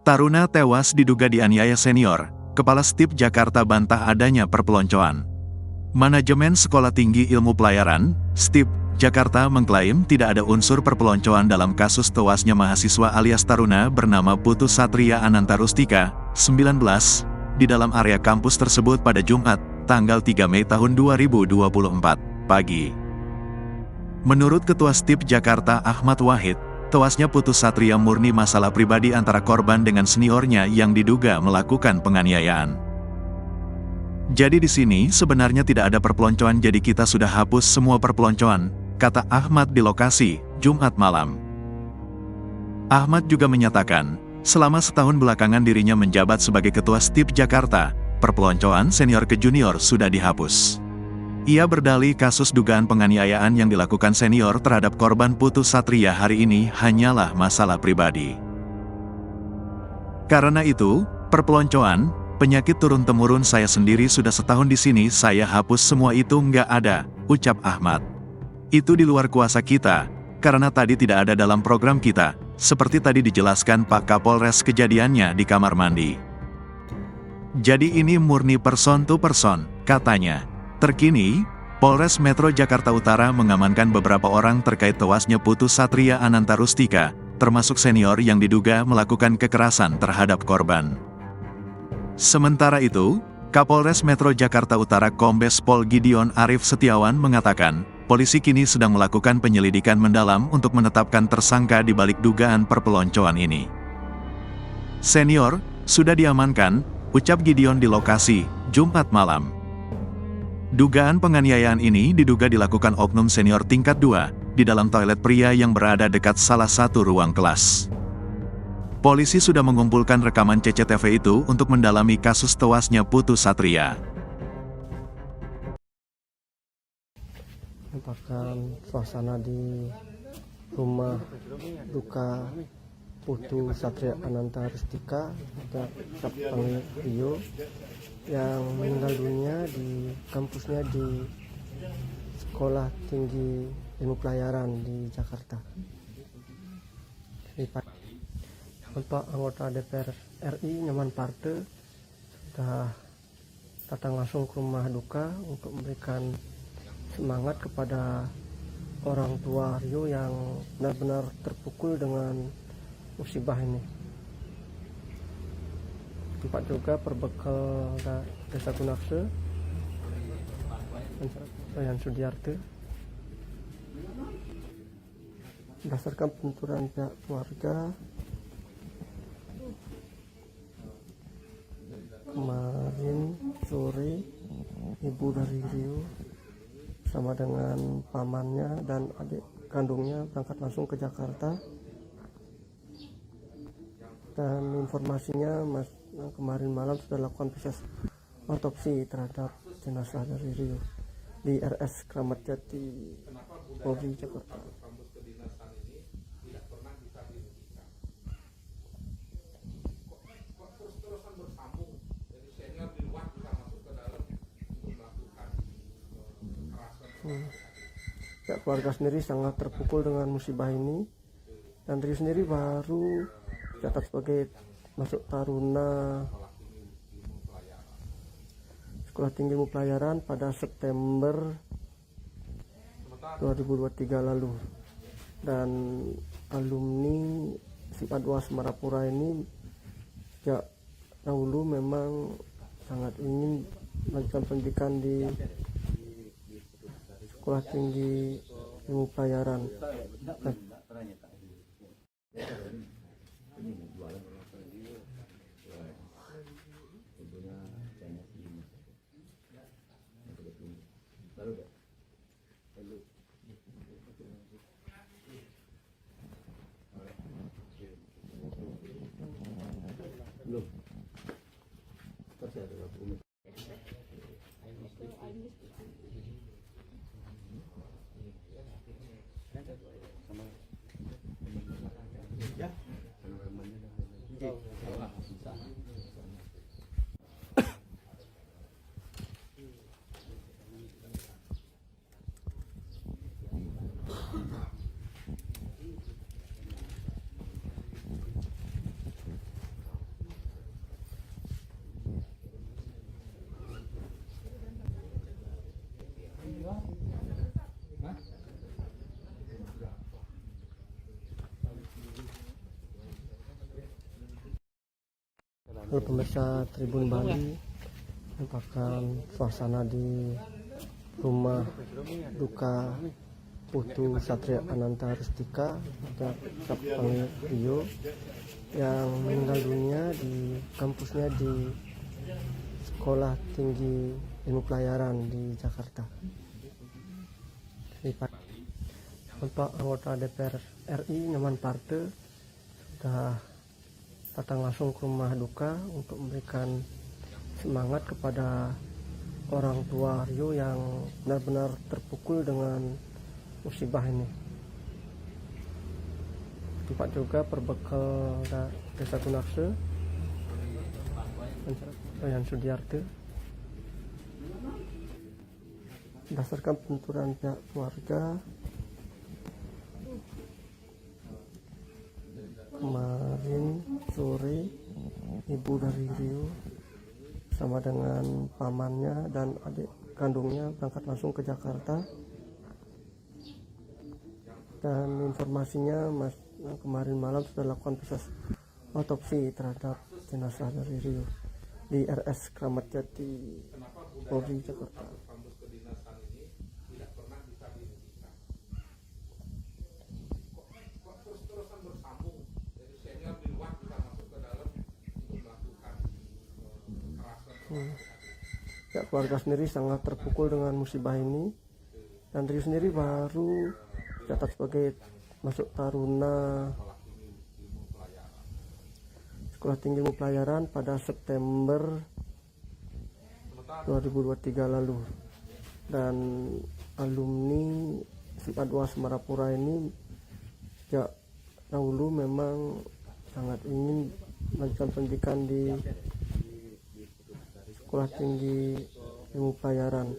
Taruna tewas diduga dianiaya senior, Kepala Stip Jakarta bantah adanya perpeloncoan. Manajemen Sekolah Tinggi Ilmu Pelayaran, Stip, Jakarta mengklaim tidak ada unsur perpeloncoan dalam kasus tewasnya mahasiswa alias taruna bernama Putu Satria Ananta Rustika, 19, di dalam area kampus tersebut pada Jumat, tanggal 3 Mei tahun 2024, pagi. Menurut Ketua Stip Jakarta Ahmad Wahid, tewasnya Putu Satria murni masalah pribadi antara korban dengan seniornya yang diduga melakukan penganiayaan. Jadi di sini sebenarnya tidak ada perpeloncoan, jadi kita sudah hapus semua perpeloncoan, kata Ahmad di lokasi, Jumat malam. Ahmad juga menyatakan, selama setahun belakangan dirinya menjabat sebagai Ketua Stip Jakarta, perpeloncoan senior ke junior sudah dihapus. Ia berdalih kasus dugaan penganiayaan yang dilakukan senior terhadap korban Putu Satria hari ini hanyalah masalah pribadi. Karena itu, perpeloncoan, penyakit turun-temurun saya sendiri sudah setahun di sini, saya hapus semua itu, nggak ada, ucap Ahmad. Itu di luar kuasa kita, karena tadi tidak ada dalam program kita, seperti tadi dijelaskan Pak Kapolres kejadiannya di kamar mandi. Jadi ini murni person to person, katanya. Terkini, Polres Metro Jakarta Utara mengamankan beberapa orang terkait tewasnya Putu Satria Ananta Rustika, termasuk senior yang diduga melakukan kekerasan terhadap korban. Sementara itu, Kapolres Metro Jakarta Utara Kombes Pol Gideon Arif Setiawan mengatakan, polisi kini sedang melakukan penyelidikan mendalam untuk menetapkan tersangka di balik dugaan perpeloncoan ini. Senior, sudah diamankan, ucap Gideon di lokasi, Jumat malam. Dugaan penganiayaan ini diduga dilakukan oknum senior tingkat 2, di dalam toilet pria yang berada dekat salah satu ruang kelas. Polisi sudah mengumpulkan rekaman CCTV itu untuk mendalami kasus tewasnya Putu Satria. Merupakan suasana di rumah duka Putu Satria Ananta Rustika atau panggil Rio yang meninggal dunia di kampusnya di Sekolah Tinggi Ilmu Pelayaran di Jakarta. Untuk anggota DPR RI Nyaman Parte sudah datang langsung ke rumah duka untuk memberikan semangat kepada orang tua Rio yang benar-benar terpukul dengan musibah ini. Tempat juga perbekal Desa Gunakse dan Sudiarte. Berdasarkan penuturan pihak keluarga, kemarin sore ibu dari Rio bersama dengan pamannya dan adik kandungnya berangkat langsung ke Jakarta. Dan informasinya kemarin malam sudah lakukan proses otopsi terhadap jenazah dari Rio di RS Kramat Jati, Polri Jakarta. Ya, keluarga sendiri sangat terpukul dengan musibah ini, dan Rio sendiri baru dicatat sebagai masuk taruna Sekolah Tinggi Ilmu Pelayaran pada September 2023 lalu, dan alumni SIPA 2 Semarapura ini sejak dahulu memang sangat ingin melanjutkan pendidikan di Sekolah Tinggi Ilmu Pelayaran. Halo pemirsa Tribun Bali, merupakan suasana di rumah duka Putu Satria Ananta Rustika atau panggil Rio yang meninggal dunia di kampusnya di Sekolah Tinggi Ilmu Pelayaran di Jakarta. Bapak anggota DPR RI Nyaman Parte sudah datang langsung ke rumah duka untuk memberikan semangat kepada orang tua Rio yang benar-benar terpukul dengan musibah ini. Tempat juga perbekal Desa Gunakse, Yan Sudiarte. Berdasarkan penuturan pihak keluarga, kemarin sore ibu dari Rio sama dengan pamannya dan adik kandungnya berangkat langsung ke Jakarta, dan informasinya kemarin malam sudah lakukan proses otopsi terhadap jenazah dari Rio di RS Kramat Jati Polri Jakarta. Ya, keluarga sendiri sangat terpukul dengan musibah ini, dan Rio sendiri baru dicatat sebagai masuk taruna Sekolah Tinggi Ilmu Pelayaran pada September 2023 lalu, dan alumni SMA 2 Semarapura ini sejak dahulu memang sangat ingin melanjutkan pendidikan di Sekolah Tinggi Ilmu Pelayaran.